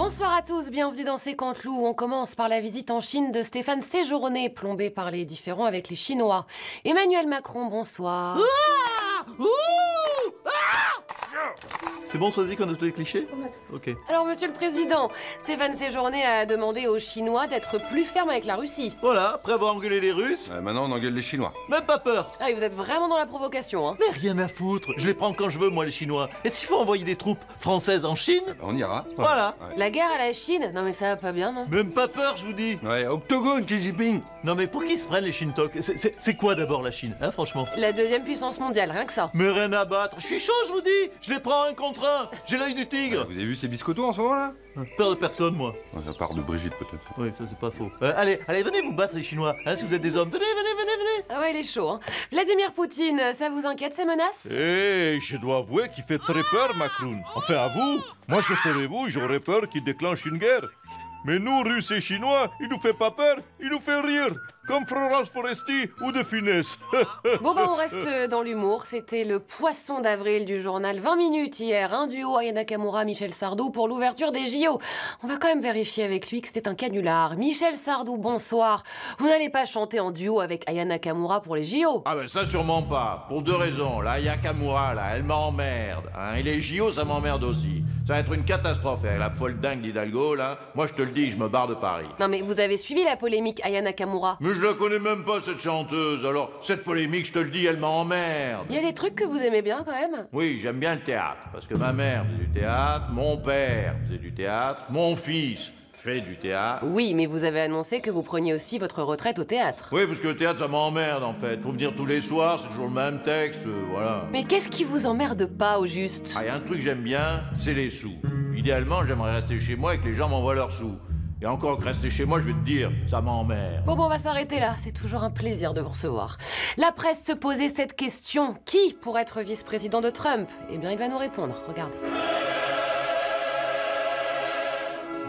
Bonsoir à tous, bienvenue dans C'est Canteloup. On commence par la visite en Chine de Stéphane Séjourné, plombé par les différends avec les Chinois. Emmanuel Macron, bonsoir. C'est bon, Soisy, qu'on a tous les clichés? Ok. Alors, Monsieur le Président, Stéphane Séjourné a demandé aux Chinois d'être plus fermes avec la Russie. Voilà, après avoir engueulé les Russes, Maintenant, on engueule les Chinois. même pas peur. Ah, et vous êtes vraiment dans la provocation, hein. Mais rien à foutre, je les prends quand je veux, moi, les Chinois. Et s'il faut envoyer des troupes françaises en Chine, On ira. Voilà. Ouais. La guerre à la Chine? Non mais ça va pas bien, non? même pas peur, je vous dis. Ouais, Octogone, Xi Jinping. Non mais pour qui se prennent les Shintok? C'est quoi d'abord la Chine, hein, franchement? La deuxième puissance mondiale, rien que ça. Mais rien à battre, je suis chaud, je vous dis. Je les prends un contre un, j'ai l'œil du tigre. Vous avez vu ces biscottos en ce moment là? Peur de personne, moi. Ouais, à part de Brigitte peut-être. Oui, ça c'est pas faux. Allez, venez vous battre les Chinois, hein, si vous êtes des hommes. Venez. Ah ouais, il est chaud, hein. Vladimir Poutine, ça vous inquiète ces menaces? Eh, je dois avouer qu'il fait très peur, Macron. Enfin, à vous. Moi, je serais vous, j'aurais peur qu'il déclenche une guerre. Mais nous, Russes et Chinois, il nous fait pas peur, il nous fait rire. Comme Florence Foresti ou De Funès. Bon bah on reste dans l'humour, c'était le poisson d'avril du journal 20 minutes hier, un duo Aya Nakamura, Michel Sardou pour l'ouverture des JO. On va quand même vérifier avec lui que c'était un canular. Michel Sardou, bonsoir. Vous n'allez pas chanter en duo avec Aya Nakamura pour les JO? Ah ben ça sûrement pas, pour deux raisons. Là, Yakamura, là, elle m'emmerde. Hein. Et les JO, ça m'emmerde aussi. Ça va être une catastrophe avec la folle dingue d'Hidalgo, là. Moi, je te le dis, je me barre de Paris. Non mais vous avez suivi la polémique Aya Nakamura? Mais je la connais même pas, cette chanteuse. Alors, cette polémique, je te le dis, elle m'emmerde. Il y a des trucs que vous aimez bien quand même? Oui, j'aime bien le théâtre. Parce que ma mère faisait du théâtre, mon père faisait du théâtre, mon fils fait du théâtre. Oui, mais vous avez annoncé que vous preniez aussi votre retraite au théâtre. Oui, parce que le théâtre, ça m'emmerde, en fait. Faut venir tous les soirs, c'est toujours le même texte, voilà. Mais qu'est-ce qui vous emmerde pas au juste? Ah, y a un truc que j'aime bien, c'est les sous. Idéalement, j'aimerais rester chez moi et que les gens m'envoient leurs sous. Et encore que rester chez moi, je vais te dire, ça m'emmerde. Bon, on va s'arrêter là. C'est toujours un plaisir de vous recevoir. La presse se posait cette question. Qui pourrait être vice-président de Trump? Eh bien, il va nous répondre. Regardez.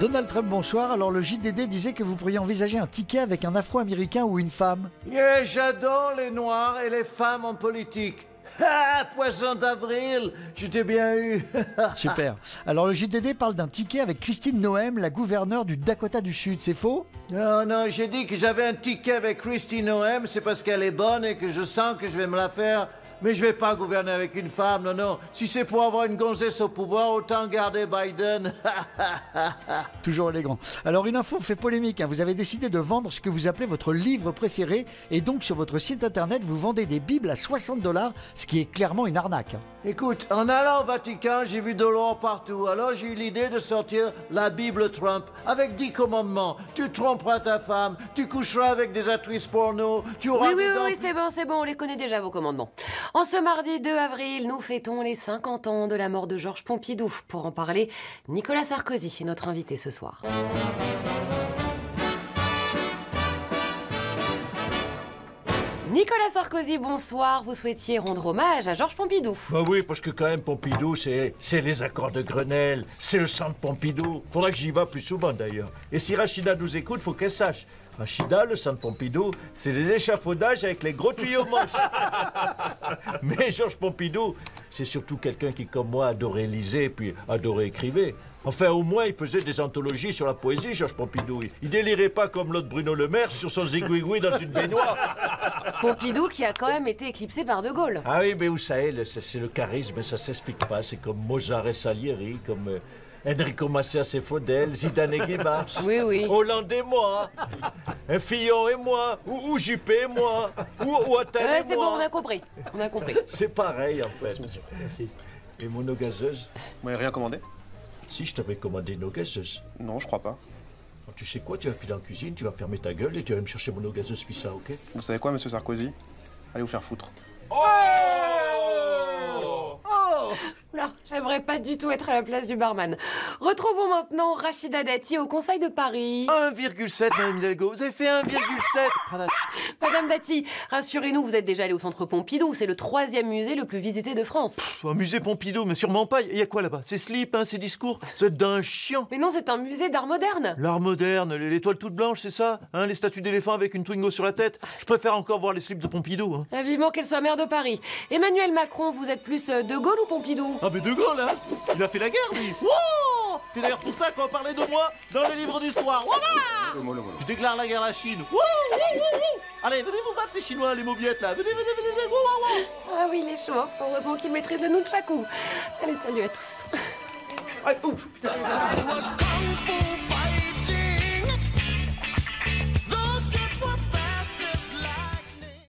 Donald Trump, bonsoir. Alors le JDD disait que vous pourriez envisager un ticket avec un Afro-Américain ou une femme. Yeah, j'adore les Noirs et les femmes en politique. Ah, poisson d'avril, je t'ai bien eu. Super. Alors le JDD parle d'un ticket avec Christine Noem, la gouverneure du Dakota du Sud. C'est faux? Non, j'ai dit que j'avais un ticket avec Christine Noem, c'est parce qu'elle est bonne et que je sens que je vais me la faire. Mais je vais pas gouverner avec une femme, non. Si c'est pour avoir une gonzesse au pouvoir, autant garder Biden. Toujours élégant. Alors une info fait polémique, hein. Vous avez décidé de vendre ce que vous appelez votre livre préféré et donc sur votre site internet vous vendez des bibles à 60$, ce qui est clairement une arnaque, hein. Écoute, en allant au Vatican, j'ai vu de l'or partout. Alors j'ai eu l'idée de sortir la Bible Trump avec 10 commandements. Tu tromperas ta femme, tu coucheras avec des actrices porno, tu auras Oui, des dents c'est bon, on les connaît déjà, vos commandements. En ce mardi 2 avril, nous fêtons les 50 ans de la mort de Georges Pompidou. Pour en parler, Nicolas Sarkozy est notre invité ce soir. Nicolas Sarkozy, bonsoir. Vous souhaitiez rendre hommage à Georges Pompidou. Bah oui, parce que quand même, Pompidou, c'est les accords de Grenelle, c'est le centre Pompidou. Faudra que j'y va plus souvent, d'ailleurs. Et si Rachida nous écoute, faut qu'elle sache. Rachida, le centre Pompidou, c'est les échafaudages avec les gros tuyaux moches. Mais Georges Pompidou, c'est surtout quelqu'un qui, comme moi, adorait liser, puis adorait écrire. Enfin, au moins, il faisait des anthologies sur la poésie, Georges Pompidou. Il délirait pas comme l'autre Bruno Le Maire sur son zigouigoui dans une baignoire. Pompidou qui a quand même été éclipsé par De Gaulle. Ah oui, mais vous savez, c'est le charisme, ça s'explique pas. C'est comme Mozart et Salieri, comme Enrico Macias et Faudel, Zidane et Guimard. Oui. Hollande et moi, un Fillon et moi, ou Juppé et moi, ou Attal et moi. C'est bon, on a compris. C'est pareil, en fait. Merci. Et mon eau gazeuse? Vous m'avez rien commandé? Si, je t'avais commandé une eau gazeuse. Non, je crois pas. Alors, tu sais quoi, tu vas filer en cuisine, tu vas fermer ta gueule et tu vas me chercher mon eau gazeuse Fissa, ok? Vous savez quoi, monsieur Sarkozy? Allez vous faire foutre. Là, j'aimerais pas du tout être à la place du barman. Retrouvons maintenant Rachida Dati au Conseil de Paris. 1,7, Madame Hidalgo. Vous avez fait 1,7. Madame Dati, rassurez-nous, vous êtes déjà allée au Centre Pompidou. C'est le 3e musée le plus visité de France. Un musée Pompidou, mais sûrement pas. Il y a quoi là-bas? Ces slips, hein, ces discours? Vous êtes d'un chiant. Mais non, c'est un musée d'art moderne. L'art moderne, les toiles toutes blanches, c'est ça, hein, les statues d'éléphants avec une Twingo sur la tête. Je préfère encore voir les slips de Pompidou, hein. Vivement qu'elle soit maire de Paris. Emmanuel Macron, vous êtes plus De Gaulle ou Pompidou? Ah mais De Gaulle, hein, il a fait la guerre, lui. Wow, C'est d'ailleurs pour ça qu'on parlait de moi dans les livres d'histoire. Voilà. Je déclare la guerre à la Chine. Wouh, wouh, wouh, wouh. Allez, venez vous battre les Chinois, les maubiettes là. Venez, venez, venez, venez. Wouh, wouh, wouh. Ah oui, il est chaud. Hein. Heureusement qu'il maîtrise le nunchaku. Allez, salut à tous. Allez, ouf, putain.